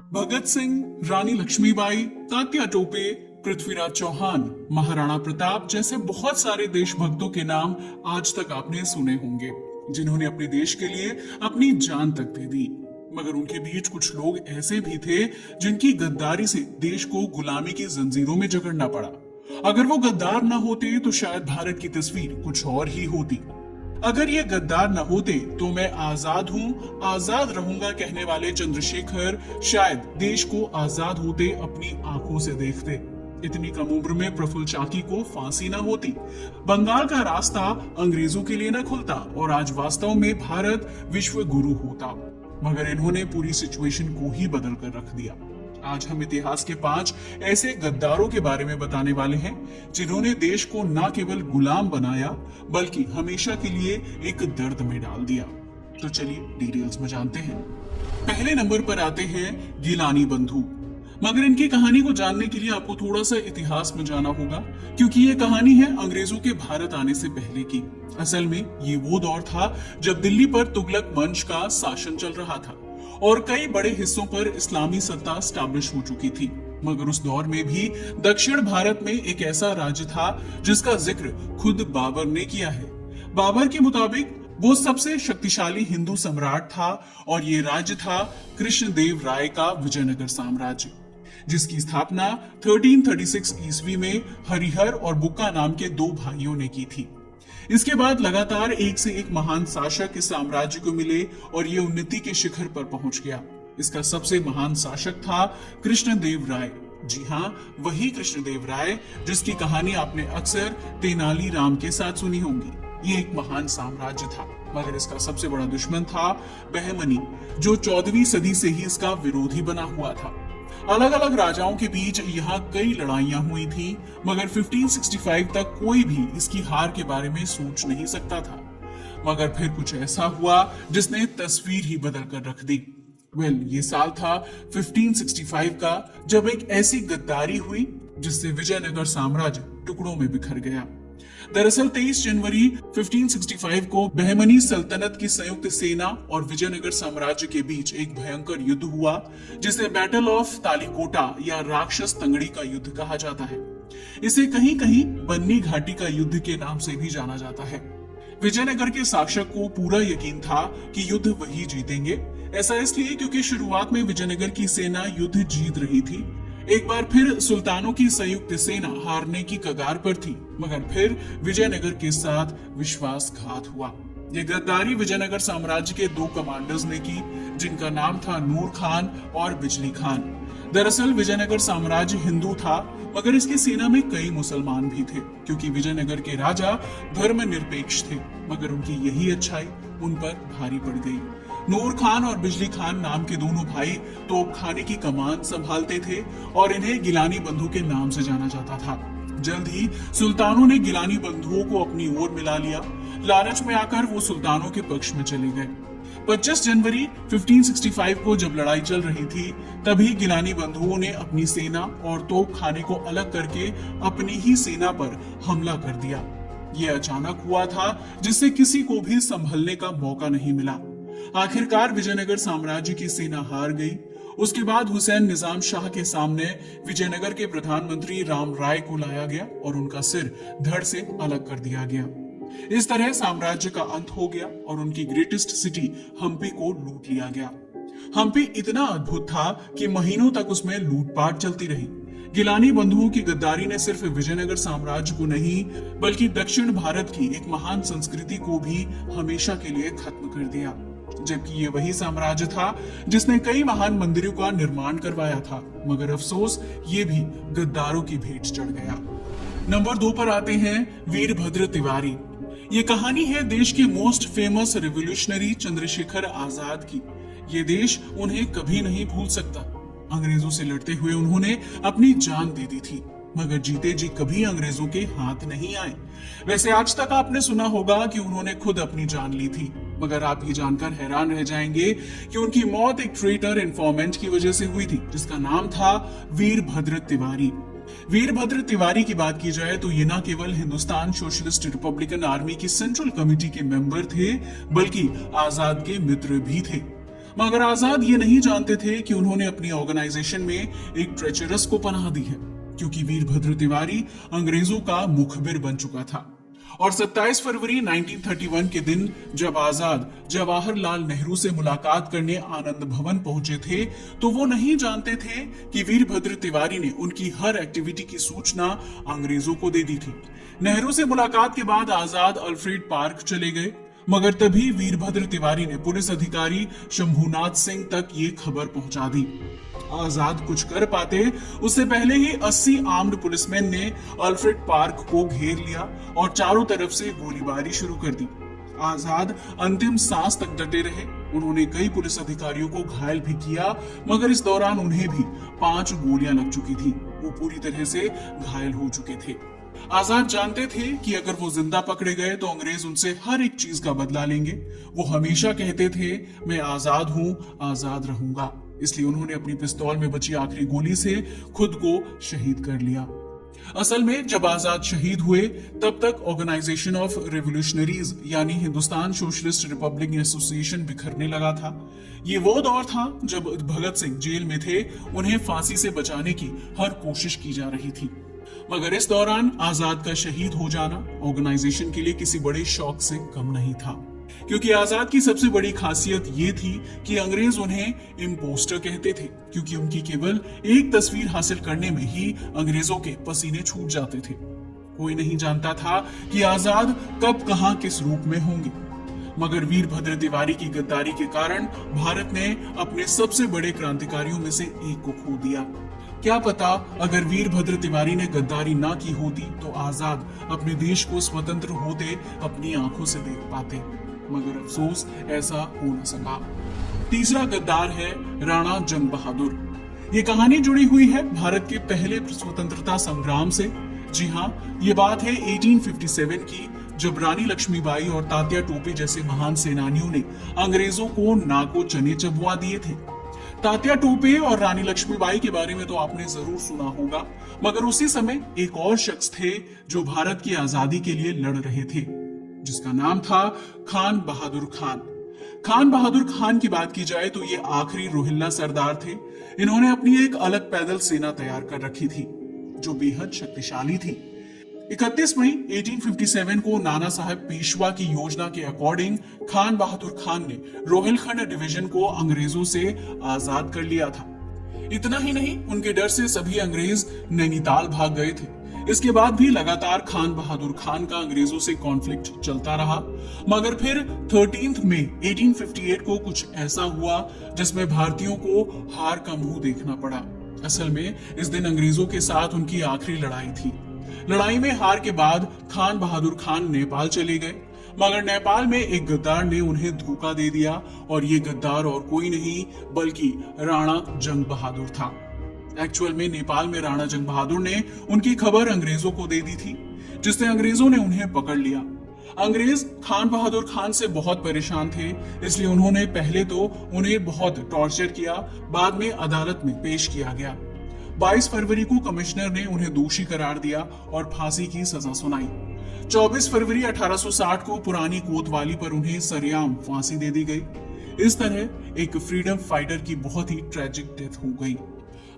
भगत सिंह, रानी लक्ष्मीबाई, तात्या टोपे, पृथ्वीराज चौहान, महाराणा प्रताप जैसे बहुत सारे देशभक्तों के नाम आज तक आपने सुने होंगे, जिन्होंने अपने देश के लिए अपनी जान तक दे दी। मगर उनके बीच कुछ लोग ऐसे भी थे जिनकी गद्दारी से देश को गुलामी की जंजीरों में जकड़ना पड़ा। अगर वो गद्दार न होते तो शायद भारत की तस्वीर कुछ और ही होती। अगर ये गद्दार न होते तो मैं आजाद हूँ, आजाद रहूंगा कहने वाले चंद्रशेखर शायद देश को आजाद होते अपनी आंखों से देखते। इतनी कम उम्र में प्रफुल्ल चाकी को फांसी न होती, बंगाल का रास्ता अंग्रेजों के लिए न खुलता और आज वास्तव में भारत विश्व गुरु होता। मगर इन्होंने पूरी सिचुएशन को ही बदल कर रख दिया। आज हम इतिहास के 5 ऐसे गद्दारों के बारे में बताने वाले हैं जिन्होंने देश को न केवल गुलाम बनाया बल्कि हमेशा के लिए एक दर्द में डाल दिया। तो चलिए डिटेल्स में जानते हैं। पहले नंबर पर आते हैं गिलानी बंधु। मगर इनकी कहानी को जानने के लिए आपको थोड़ा सा इतिहास में जाना होगा, क्योंकि ये कहानी है अंग्रेजों के भारत आने से पहले की। असल में ये वो दौर था जब दिल्ली पर तुगलक वंश का शासन चल रहा था और कई बड़े हिस्सों पर इस्लामी सत्ता स्टैब्लिश हो चुकी थी। मगर उस दौर में भी दक्षिण भारत में एक ऐसा राज्य था जिसका जिक्र खुद बाबर ने किया है। बाबर के मुताबिक वो सबसे शक्तिशाली हिंदू सम्राट था और ये राज्य था कृष्णदेव राय का विजयनगर साम्राज्य, जिसकी स्थापना 1336 ईस्वी में हरिहर और बुक्का नाम के 2 भाइयों ने की थी। इसके बाद लगातार एक से एक महान शासक इस साम्राज्य को मिले और ये उन्नति के शिखर पर पहुंच गया। इसका सबसे महान शासक था कृष्णदेव राय। जी हाँ, वही कृष्णदेव राय जिसकी कहानी आपने अक्सर तेनाली राम के साथ सुनी होगी। ये एक महान साम्राज्य था, मगर इसका सबसे बड़ा दुश्मन था बहमनी, जो 14वीं सदी से ही इसका विरोधी बना हुआ था। अलग अलग राजाओं के बीच यहाँ कई लड़ाइयां हुई थी, मगर 1565 तक कोई भी इसकी हार के बारे में सोच नहीं सकता था। मगर फिर कुछ ऐसा हुआ जिसने तस्वीर ही बदल कर रख दी। ये साल था 1565 का, जब एक ऐसी गद्दारी हुई जिससे विजयनगर साम्राज्य टुकड़ों में बिखर गया। दरअसल 23 जनवरी 1565 को बहमनी सल्तनत की संयुक्त सेना और विजयनगर साम्राज्य के बीच एक भयंकर युद्ध हुआ, जिसे बैटल ऑफ तालीकोटा या राक्षस तंगड़ी का युद्ध कहा जाता है। इसे कहीं कहीं बन्नी घाटी का युद्ध के नाम से भी जाना जाता है। विजयनगर के शासक को पूरा यकीन था कि युद्ध वही जीतेंगे। ऐसा इसलिए क्योंकि शुरुआत में विजयनगर की सेना युद्ध जीत रही थी। एक बार फिर सुल्तानों की संयुक्त सेना हारने की कगार पर थी, मगर फिर विजयनगर के साथ विश्वासघात हुआ। ये गद्दारी विजयनगर साम्राज्य के 2 कमांडर्स ने की, जिनका नाम था नूर खान और बिजली खान। दरअसल विजयनगर साम्राज्य हिंदू था, मगर इसकी सेना में कई मुसलमान भी थे, क्योंकि विजयनगर के राजा धर्मनिरपेक्ष थे। मगर उनकी यही अच्छाई उन पर भारी पड़ गई। नूर खान और बिजली खान नाम के दोनों भाई तोपखाने की कमान संभालते थे और इन्हें गिलानी बंधु के नाम से जाना जाता था। जल्द ही सुल्तानों ने गिलानी बंधुओं को अपनी ओर मिला लिया। लालच में आकर वो सुल्तानों के पक्ष में चले गए। 25 जनवरी 1565 को जब लड़ाई चल रही थी, तभी गिलानी बंधुओं ने अपनी सेना और तोपखाने को अलग करके अपनी ही सेना पर हमला कर दिया। ये अचानक हुआ था, जिससे किसी को भी संभलने का मौका नहीं मिला। आखिरकार विजयनगर साम्राज्य की सेना हार गई। उसके बाद हुसैन निजाम शाह के सामने विजयनगर के प्रधानमंत्री राम राय को लाया गया और उनका सिर धड़ से अलग कर दिया गया। इस तरह साम्राज्य का अंत हो गया और उनकी ग्रेटेस्ट सिटी हम्पी को लूट लिया गया। हम्पी इतना अद्भुत था कि महीनों तक उसमें लूटपाट चलती रही। गिलानी बंधुओं की गद्दारी ने सिर्फ विजयनगर साम्राज्य को नहीं, बल्कि दक्षिण भारत की एक महान संस्कृति को भी हमेशा के लिए खत्म कर दिया। जबकि ये वही साम्राज्य था जिसने कई महान मंदिरों का निर्माण करवाया था, मगर अफसोस ये भी गद्दारों की भेंट चढ़ गया। नंबर 2 पर आते हैं वीरभद्र तिवारी। ये कहानी है देश के most famous revolutionary Chandrashekhar Azad की। ये देश उन्हें कभी नहीं भूल सकता। अंग्रेजों से लड़ते हुए उन्होंने अपनी जान दे दी थी, मगर जीते जी कभी अंग्रेजों के हाथ नहीं आए। वैसे आज तक आपने सुना होगा कि उन्होंने खुद अपनी जान ली थी, मगर आप ये जानकर हैरान रह जाएंगे कि उनकी मौत एक ट्रेटर इन्फॉर्मेंट की वजह से हुई थी, जिसका नाम था वीरभद्र तिवारी। वीरभद्र तिवारी की बात की जाए तो ये न केवल हिंदुस्तान सोशलिस्ट रिपब्लिकन आर्मी की सेंट्रल कमेटी के मेंबर थे, बल्कि आजाद के मित्र भी थे। मगर आजाद ये नहीं जानते थे कि उन्होंने अपनी ऑर्गेनाइजेशन में एक ट्रेचरस को पनाह दी है, क्योंकि वीरभद्र तिवारी अंग्रेजों का मुखबिर बन चुका था। और 27 फरवरी 1931 के दिन जब आजाद जवाहरलाल नेहरू से मुलाकात करने आनंद भवन पहुंचे थे, तो वो नहीं जानते थे कि वीरभद्र तिवारी ने उनकी हर एक्टिविटी की सूचना अंग्रेजों को दे दी थी। नेहरू से मुलाकात के बाद आजाद अल्फ्रेड पार्क चले गए, मगर तभी वीरभद्र तिवारी ने पुलिस अधिकारी शंभूनाथ सिंह तक ये खबर पहुंचा दी। आजाद कुछ कर पाते उससे पहले ही 80 आर्म्ड पुलिसमैन ने अल्फ्रेड पार्क को घेर लिया और चारों तरफ से गोलीबारी शुरू कर दी। आजाद अंतिम सांस तक डटे रहे। उन्होंने कई पुलिस अधिकारियों को घायल भी किया, मगर इस दौरान उन्हें भी 5 गोलियां लग चुकी थी। वो पूरी तरह से घायल हो चुके थे। आजाद जानते थे कि अगर वो जिंदा पकड़े गए तो अंग्रेज उनसे हर एक चीज का बदला लेंगे। वो हमेशा कहते थे, मैं आजाद हूं, आजाद रहूंगा। इसलिए उन्होंने अपनी पिस्तौल में बची आखिरी गोली से खुद को शहीद कर लिया। असल में जब आजाद शहीद हुए तब तक ऑर्गेनाइजेशन ऑफ रेवोल्यूशनरीज यानी हिंदुस्तान सोशलिस्ट रिपब्लिक एसोसिएशन बिखरने लगा था। ये वो दौर था जब भगत सिंह जेल में थे, उन्हें फांसी से बचाने की हर कोशिश की जा रही थी। मगर इस दौरान आजाद का शहीद हो जाना ऑर्गेनाइजेशन के लिए किसी बड़े शौक से कम नहीं था, क्योंकि आजाद की सबसे बड़ी खासियत ये थी कि अंग्रेज उन्हें इम्पोस्टर कहते थे, क्योंकि उनकी केवल एक तस्वीर हासिल करने में ही अंग्रेजों के पसीने छूट जाते थे। कोई नहीं जानता था कि आजाद कब कहां किस रूप में होंगे, मगर वीरभद्र तिवारी की गद्दारी के कारण भारत ने अपने सबसे बड़े क्रांतिकारियों में से एक को खो दिया। क्या पता अगर वीरभद्र तिवारी ने गद्दारी ना की होती तो आजाद अपने देश को स्वतंत्र होते अपनी आंखों से देख पाते, मगर अफसोस ऐसा हो न सका। तीसरा गद्दार है राणा जंग बहादुर। ये कहानी जुड़ी हुई है भारत के पहले स्वतंत्रता संग्राम से। जी हाँ, ये बात है 1857 की, जब रानी लक्ष्मीबाई और तात्या टोपे जैसे महान सेनानियों ने अंग्रेजों को नाको चने चबवा दिए थे। तात्या टोपे और रानी लक्ष्मीबाई के बारे में तो आपने जरूर सुना होगा, मगर उसी समय एक और शख्स थे जो भारत की आजादी के लिए लड़ रहे थे, जिसका नाम था खान बहादुर खान। खान बहादुर खान की बात की जाए तो ये आखिरी रोहिल्ला सरदार थे। इन्होंने अपनी एक अलग पैदल सेना तैयार कर रखी थी जो बेहद शक्तिशाली थी। 31 मई 1857 को नाना साहब पेशवा की योजना के अकॉर्डिंग खान बहादुर खान ने रोहिलखंड डिवीजन को अंग्रेजों से आजाद कर लिया था। इतना ही नहीं, उनके डर से सभी अंग्रेज नैनीताल भाग गए थे। इसके बाद भी लगातार खान बहादुर खान का अंग्रेजों से कॉन्फ्लिक्ट चलता रहा, मगर फिर 13 मई 1858 को कुछ ऐसा हुआ जिसमें भारतीयों को हार का मुंह देखना पड़ा। असल में इस दिन अंग्रेजों के साथ उनकी आखिरी लड़ाई थी। लड़ाई में हार के बाद खान बहादुर खान नेपाल चले गए, मगर नेपाल में एक गद्दार ने उन्हें धोखा दे दिया, और ये गद्दार और कोई नहीं बल्कि राणा जंग बहादुर था। एक्चुअल में नेपाल में राणा जंग बहादुर ने उनकी खबर अंग्रेजों को दे दी थी, जिससे अंग्रेजों ने उन्हें पकड़ लिया। अंग्रेज खान बहादुर खान से बहुत परेशान थे, इसलिए उन्होंने पहले तो उन्हें बहुत टॉर्चर किया, बाद में अदालत में पेश किया गया। 22 फरवरी को कमिश्नर ने उन्हें दोषी करार दिया और फांसी की सजा सुनाई। 24 फरवरी 1860 को पुरानी कोतवाली पर उन्हें सरेआम फांसी दे दी गई। इस तरह एक फ्रीडम फाइटर की बहुत ही ट्रेजिक डेथ हो गई।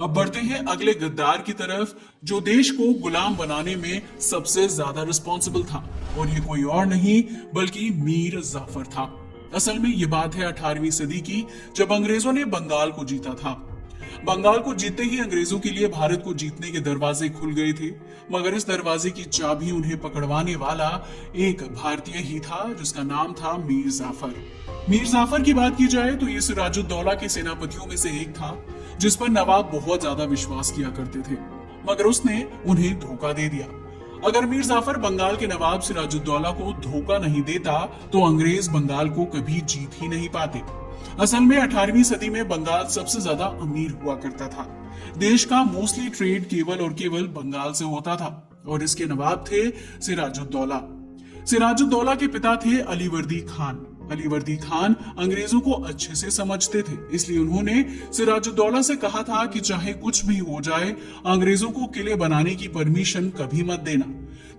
अब बढ़ते हैं अगले गद्दार की तरफ, जो देश को गुलाम बनाने में सबसे ज्यादा रिस्पॉन्सिबल था, और ये कोई और नहीं बल्कि मीर जाफर था। असल में ये बात है 18वीं सदी की, जब अंग्रेजों ने बंगाल को जीता था। बंगाल को जीतते ही अंग्रेजों के लिए भारत को जीतने के दरवाजे खुल गए थे, मगर इस दरवाजे की चाबी उन्हें पकड़वाने वाला एक भारतीय ही था, जिसका नाम था मीर जाफर। मीर जाफर की बात की जाए तो ये सिराजुद्दौला के सेनापतियों में से एक था, जिस पर नवाब बहुत ज्यादा विश्वास किया करते थे, मगर उसने उन्हें धोखा दे दिया। अगर मीर जाफर बंगाल के नवाब सिराजुद्दौला को धोखा नहीं देता तो अंग्रेज बंगाल को कभी जीत ही नहीं पाते। असल में 18वीं सदी में बंगाल सबसे ज्यादा अमीर हुआ करता था। देश का मोस्टली ट्रेड केवल और केवल बंगाल से होता था, और इसके नवाब थे सिराजुद्दौला। सिराजुद्दौला के पिता थे अलीवर्दी खान। अलीवर्दी खान अंग्रेजों को अच्छे से समझते थे, इसलिए उन्होंने सिराजुद्दौला से कहा था कि चाहे कुछ भी हो जाए, अंग्रेजों को किले बनाने की परमिशन कभी मत देना,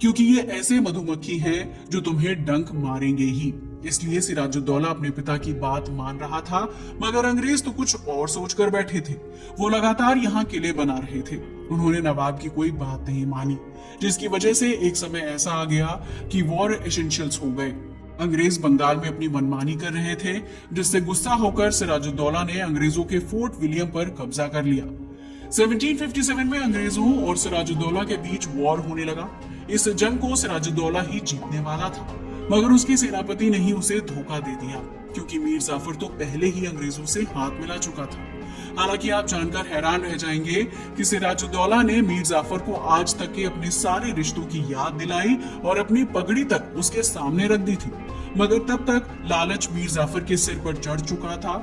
क्योंकि ये ऐसे मधुमक्खी हैं जो तुम्हें डंक मारेंगे ही। इसलिए सिराजुद्दौला अपने पिता की बात मान रहा था, मगर अंग्रेज तो कुछ और सोचकर बैठे थे। वो लगातार यहाँ किले बना रहे थे। उन्होंने नवाब की कोई बात नहीं मानी, जिसकी वजह से एक समय ऐसा आ गया कि वॉर एसेंशियल्स हो गए। अंग्रेज बंगाल में अपनी मनमानी कर रहे थे, जिससे गुस्सा होकर सिराजुद्दौला ने अंग्रेजों के फोर्ट विलियम पर कब्जा कर लिया। 1757 में अंग्रेजों और सिराजुद्दौला के बीच वॉर होने लगा। इस जंग को सिराजुद्दौला ही जीतने वाला था, मगर उसके सेनापति ने ही उसे धोखा दे दिया, क्योंकि मीर जाफर तो पहले ही अंग्रेजों से हाथ मिला चुका था। हालांकि आप जानकर हैरान रह जाएंगे कि सिराजुद्दौला ने मीर जाफर को आज तक के अपने सारे रिश्तों की याद दिलाई और अपनी पगड़ी तक उसके सामने रख दी थी, मगर तब तक लालच मीर जाफर के सिर पर चढ़ चुका था।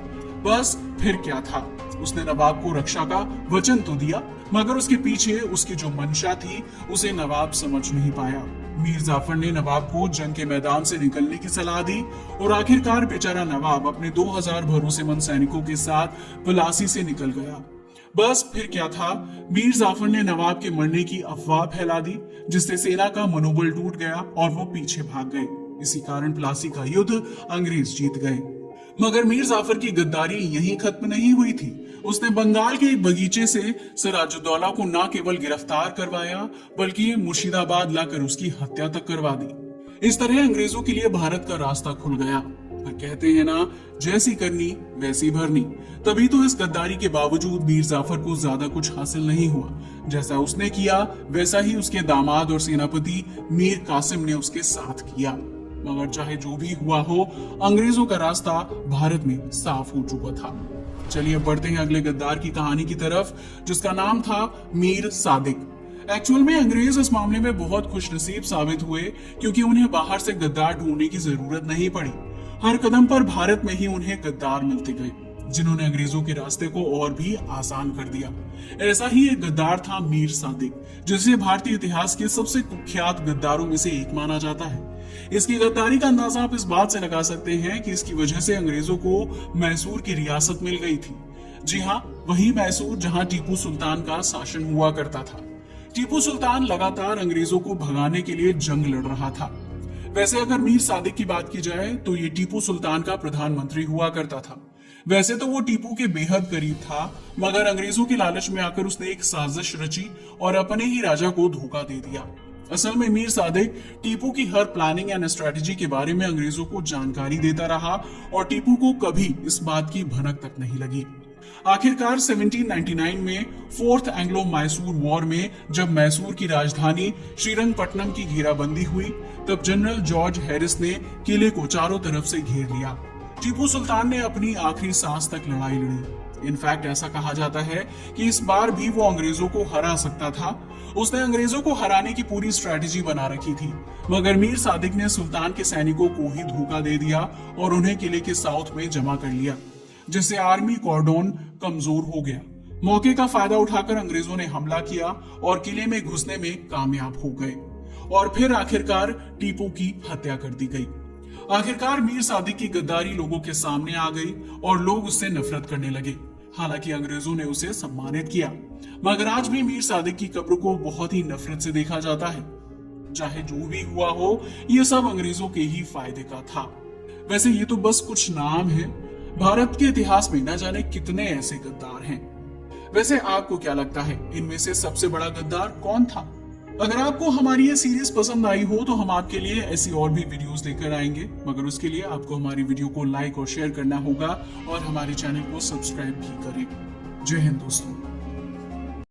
बस फिर क्या था, उसने नवाब को रक्षा का वचन तो दिया, मगर उसके पीछे उसकी जो मंशा थी उसे नवाब समझ नहीं पाया। मीर जाफर ने नवाब को जंग के मैदान से निकलने की सलाह दी और आखिरकार बेचारा नवाब अपने 2000 भरोसेमंद सैनिकों के साथ प्लासी से निकल गया। बस फिर क्या था, मीर जाफर ने नवाब के मरने की अफवाह फैला दी, जिससे सेना का मनोबल टूट गया और वो पीछे भाग गए। इसी कारण प्लासी का युद्ध अंग्रेज जीत गए। मगर मीर जाफर की गद्दारी यहीं खत्म नहीं हुई थी। उसने बंगाल के एक बगीचे से सिराजुद्दौला को न केवल गिरफ्तार करवाया, बल्कि मुर्शिदाबाद लाकर उसकी हत्या तक करवा दी। इस तरह अंग्रेजों के लिए भारत का रास्ता खुल गया। पर कहते हैं ना, जैसी करनी वैसी भरनी। तभी तो इस गद्दारी के बावजूद मीर जाफर को ज्यादा कुछ हासिल नहीं हुआ। जैसा उसने किया वैसा ही उसके दामाद और सेनापति मीर कासिम ने उसके साथ किया। मगर चाहे जो भी हुआ हो, अंग्रेजों का रास्ता भारत में साफ हो चुका था। चलिए बढ़ते हैं अगले गद्दार की कहानी की तरफ, जिसका नाम था मीर सादिक। एक्चुअल में अंग्रेज इस मामले में बहुत खुशनसीब साबित हुए, क्योंकि उन्हें बाहर से गद्दार ढूंढने की जरूरत नहीं पड़ी। हर कदम पर भारत में ही उन्हें गद्दार मिलते गए, जिन्होंने अंग्रेजों के रास्ते को और भी आसान कर दिया। ऐसा ही एक गद्दार था मीर सादिक, जिसे भारतीय इतिहास के सबसे कुख्यात गद्दारों में से एक माना जाता है। इसकी गद्दारी का अंदाजा आप इस बात से लगा सकते हैं कि इसकी वजह से अंग्रेजों को मैसूर की रियासत मिल गई थी। जी हाँ, वही मैसूर जहां टीपू सुल्तान का शासन हुआ करता था। टीपू सुल्तान लगातार अंग्रेजों को भगाने के लिए जंग लड़ रहा था। वैसे अगर मीर सादिक की बात की जाए तो ये टीपू सुल्तान का प्रधानमंत्री हुआ करता था। वैसे तो वो टीपू के बेहद करीब था, मगर अंग्रेजों के लालच में आकर उसने एक साजिश रची और अपने ही राजा को धोखा दे दिया। असल में मीर सादिक टीपू की हर प्लानिंग एंड स्ट्रेटजी के बारे में अंग्रेजों को जानकारी देता रहा और टीपू को कभी इस बात की भनक तक नहीं लगी। आखिरकार 1799 में फोर्थ एंग्लो मैसूर वॉर में जब मैसूर की राजधानी श्रीरंगपट्टनम की घेराबंदी हुई, तब जनरल जॉर्ज हैरिस ने किले को चारों तरफ से घेर लिया। टीपू सुल्तान ने अपनी आखिरी सांस तक लड़ाई लड़ी। इनफैक्ट ऐसा कहा जाता है कि इस बार भी वो अंग्रेजों को हरा सकता था। उसने अंग्रेजों को हराने की पूरी स्ट्रेटजी बना रखी थी, मगर मीर सादिक ने सुल्तान के सैनिकों को ही धोखा दे दिया और उन्हें किले के साउथ में जमा कर लिया, जिससे आर्मी कॉर्डोन कमजोर हो गया। मौके का फायदा उठाकर अंग्रेजों ने हमला किया और किले में घुसने में कामयाब हो गए और फिर आखिरकार टीपू की हत्या कर दी गई। आखिरकार मीर सादिक की गद्दारी लोगों के सामने आ गई और लोग उससे नफरत करने लगे। हालांकि अंग्रेजों ने उसे सम्मानित किया, मगर आज भी मीर सादिक की कब्र को बहुत ही नफरत से देखा जाता है। चाहे जो भी हुआ हो, ये सब अंग्रेजों के ही फायदे का था। वैसे ये तो बस कुछ नाम है, भारत के इतिहास में न जाने कितने ऐसे गद्दार हैं। वैसे आपको क्या लगता है, इनमें से सबसे बड़ा गद्दार कौन था? अगर आपको हमारी ये सीरीज पसंद आई हो तो हम आपके लिए ऐसी और भी वीडियोस लेकर आएंगे, मगर उसके लिए आपको हमारी वीडियो को लाइक और शेयर करना होगा और हमारे चैनल को सब्सक्राइब भी करें। जय हिंद दोस्तों।